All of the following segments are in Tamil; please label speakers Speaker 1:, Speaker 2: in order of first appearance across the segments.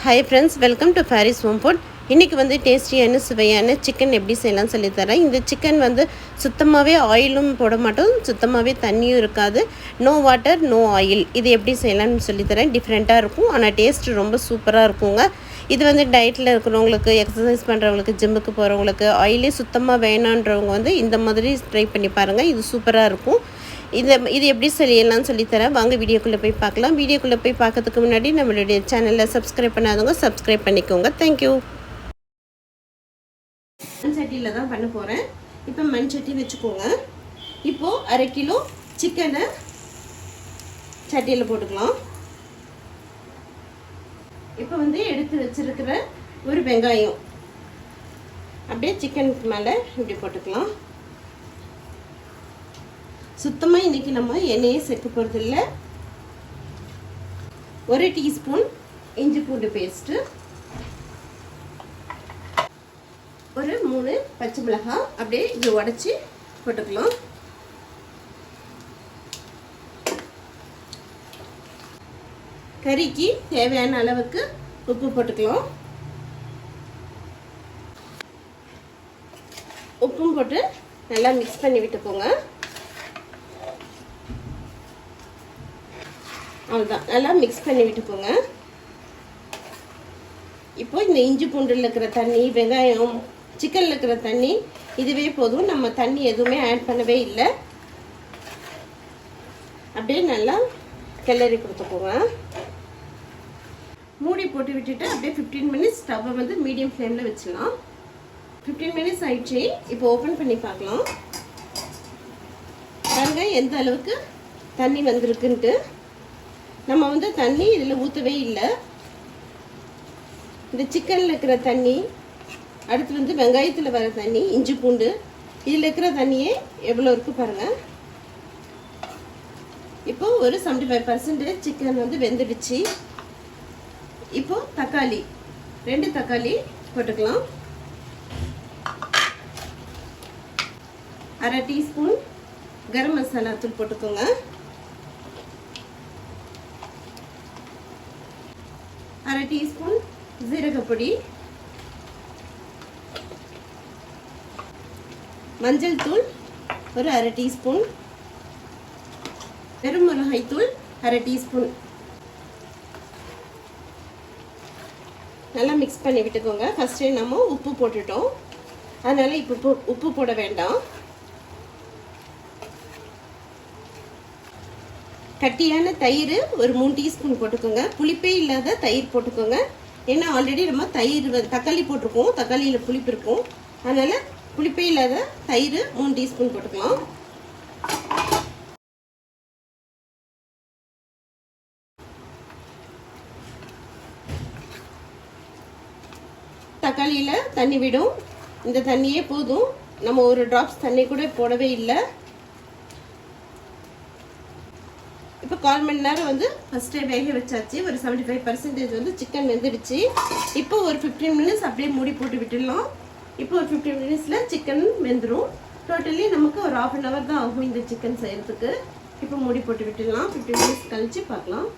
Speaker 1: Hi friends, welcome to Faris Home Food. இன்றைக்கி வந்து டேஸ்டியான சுவையான சிக்கன் எப்படி செய்யலாம்னு சொல்லித்தரேன். இந்த சிக்கன் வந்து சுத்தமாகவே ஆயிலும் போட மாட்டோம், சுத்தமாகவே தண்ணியும் இருக்காது. No water no oil. இது எப்படி செய்யலாம்னு சொல்லித்தரேன். டிஃப்ரெண்ட்டாக இருக்கும், ஆனால் டேஸ்ட் ரொம்ப சூப்பராக இருக்குங்க. இது வந்து டயட்டில் இருக்கிறவங்களுக்கு, எக்ஸசைஸ் பண்ணுறவங்களுக்கு, ஜிம்முக்கு போகிறவங்களுக்கு, ஆயிலே சுத்தமாக வேணான்றவங்க வந்து இந்த மாதிரி ட்ரை பண்ணி பாருங்கள். இது சூப்பராக இருக்கும். இது எப்படி செய்யலாம்னு சொல்லித்தரேன். வாங்க வீடியோக்குள்ளே போய் பார்க்கலாம். வீடியோக்குள்ளே போய் பார்க்கறதுக்கு முன்னாடி நம்மளுடைய சேனலை சப்ஸ்கிரைப் பண்ணாதவங்க சப்ஸ்கிரைப் பண்ணிக்கோங்க. தேங்க்யூ. மண் சட்டியில் தான் பண்ண போகிறேன். இப்போ மண் சட்டி வச்சுக்கோங்க. இப்போது 1/2 கிலோ சிக்கனை சட்டியில் போட்டுக்கலாம். இப்போ வந்து எடுத்து வச்சிருக்கிற ஒரு வெங்காயம் அப்படியே சிக்கனுக்கு மேலே இப்படி போட்டுக்கலாம். சுத்தமாக இன்றைக்கி நம்ம எண்ணெயே சேர்க்க போகிறதில்ல. 1 டீஸ்பூன் இஞ்சி பூண்டு பேஸ்ட்டு, ஒரு 3 பச்சை மிளகாய் அப்படியே இப்படி உடச்சி போட்டுக்கலாம். கறிக்கு தேவையான அளவுக்கு உப்பு போட்டுக்கலாம். உப்பும் போட்டு நல்லா மிக்ஸ் பண்ணி விட்டுக்கோங்க. அவ்வளோதான், நல்லா மிக்ஸ் பண்ணி விட்டுக்கோங்க. இப்போ இந்த இஞ்சி பூண்டில் இருக்கிற தண்ணி, வெங்காயம், சிக்கனில் இருக்கிற தண்ணி இதுவே போதும். நம்ம தண்ணி எதுவுமே ஆட் பண்ணவே இல்லை. அப்படியே நல்லா கிளறி கொடுத்துக்கோங்க. மூடி போட்டு விட்டுட்டு அப்படியே 15 மினிட்ஸ் ஸ்டவ்வை வந்து மீடியம் ஃப்ளேமில் வச்சிடலாம். 15 மினிட்ஸ் ஆயிடுச்சு. இப்போ ஓப்பன் பண்ணி பார்க்கலாம். பாருங்க எந்த அளவுக்கு தண்ணி வந்திருக்குன்ட்டு. நம்ம வந்து தண்ணி இதில் ஊற்றவே இல்லை. இந்த சிக்கனில் இருக்கிற தண்ணி, அடுத்து வந்து வெங்காயத்தில் வர தண்ணி, இஞ்சி பூண்டு இதில் இருக்கிற தண்ணியே எவ்வளோ இருக்குது பாருங்கள். இப்போது ஒரு 75% சிக்கன் வந்து வெந்துடுச்சு. இப்போது தக்காளி 2 தக்காளி போட்டுக்கலாம். 1/2 டீஸ்பூன் கரம் மசாலா தூள் போட்டுக்கோங்க. 1/2 டீஸ்பூன் ஜீரகப்பொடி, மஞ்சள் தூள் ஒரு 1/2 டீஸ்பூன், வெறும் மிளகாய் தூள் 1/2 டீஸ்பூன். நல்லா மிக்ஸ் பண்ணி விட்டுக்கோங்க. ஃபஸ்ட்டே நம்ம உப்பு போட்டுட்டோம், அதனால் இப்போ உப்பு போட வேண்டாம். கட்டியான தயிர் ஒரு 3 டீஸ்பூன் போட்டுக்கோங்க. புளிப்பே இல்லாத தயிர் போட்டுக்கோங்க. ஏன்னா ஆல்ரெடி நம்ம தயிர் தக்காளி போட்டிருக்கோம், தக்காளியில் புளிப்பு இருக்கும். அதனால் புளிப்பே இல்லாத தயிர் 3 டீஸ்பூன் போட்டுக்கலாம். தக்காளியில் தண்ணி விடும். இந்த தண்ணியே போதும். நம்ம ஒரு ட்ராப்ஸ் தண்ணி கூட போடவே இல்லை. இப்போ 1/4 மணி நேரம் வந்து ஃபஸ்ட்டே வேக வச்சாச்சு. ஒரு 75% வந்து சிக்கன் வெந்துடுச்சு. இப்போ ஒரு 15 மினிட்ஸ் அப்படியே மூடி போட்டு விட்டுடலாம். இப்போ ஒரு 15 மினிட்ஸில் சிக்கன் வெந்துடும். டோட்டலி நமக்கு ஒரு 1/2 hour தான் ஆகும் இந்த சிக்கன் செய்கிறதுக்கு. இப்போ மூடி போட்டு விட்டுடலாம். 15 மினிட்ஸ் கழித்து பார்க்கலாம்.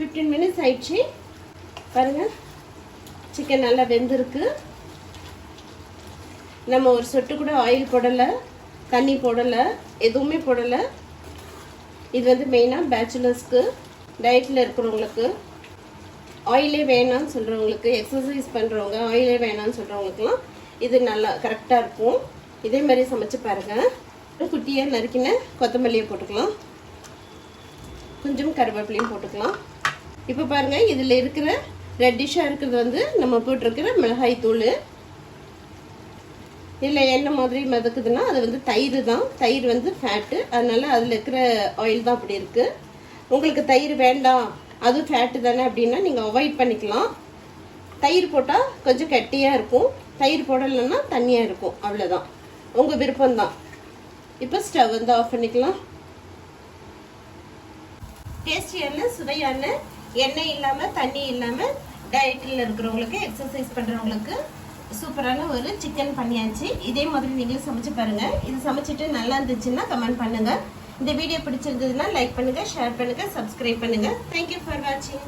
Speaker 1: 15 மினிட்ஸ் ஆயிடுச்சு. பாருங்கள், சிக்கன் நல்லா வெந்திருக்கு. நம்ம ஒரு சொட்டு கூட ஆயில் போடலை, தண்ணி போடலை, எதுவுமே போடலை. இது வந்து மெயினாக பேச்சுலர்ஸ்க்கு, டயட்டில் இருக்கிறவங்களுக்கு, ஆயிலே வேணான்னு சொல்கிறவங்களுக்கு, எக்ஸசைஸ் பண்ணுறவங்க, ஆயிலே வேணான்னு சொல்கிறவங்களுக்குலாம் இது நல்லா கரெக்டாக இருக்கும். இதே மாதிரி சமைச்சு பாருங்கள். குட்டியாக நறுக்கின கொத்தமல்லியை போட்டுக்கலாம். கொஞ்சம் கருவேப்பிலையும் போட்டுக்கலாம். இப்போ பாருங்கள், இதில் இருக்கிற ரெட்டிஷாக இருக்கிறது வந்து நம்ம போட்டிருக்கிற மிளகாய் தூள். இல்லை என்ன மாதிரி மிதக்குதுன்னா அது வந்து தயிர் தான். தயிர் வந்து ஃபேட்டு, அதனால் அதில் இருக்கிற ஆயில் தான் அப்படி இருக்குது. உங்களுக்கு தயிர் வேண்டாம், அதுவும் ஃபேட்டு தானே அப்படின்னா நீங்கள் அவாய்ட் பண்ணிக்கலாம். தயிர் போட்டால் கொஞ்சம் கட்டியாக இருக்கும், தயிர் போடலைன்னா தண்ணியாக இருக்கும். அவ்வளோதான், உங்கள் விருப்பம்தான். இப்போ ஸ்டவ் வந்து ஆஃப் பண்ணிக்கலாம். டேஸ்டியான சுவையான எண்ணெய் இல்லாமல் தண்ணி இல்லாமல் டயட்டில் இருக்கிறவங்களுக்கு, எக்ஸசைஸ் பண்ணுறவங்களுக்கு சூப்பரான ஒரு சிக்கன் பண்ணியாச்சு. இதே மாதிரி நீங்களும் சமைச்சு பாருங்கள். இது சமைச்சிட்டு நல்லா இருந்துச்சுன்னா கமெண்ட் பண்ணுங்கள். இந்த வீடியோ பிடிச்சிருந்ததுன்னா லைக் பண்ணுங்கள், ஷேர் பண்ணுங்கள், சப்ஸ்கிரைப் பண்ணுங்கள். தேங்க்யூ ஃபார் வாட்சிங்.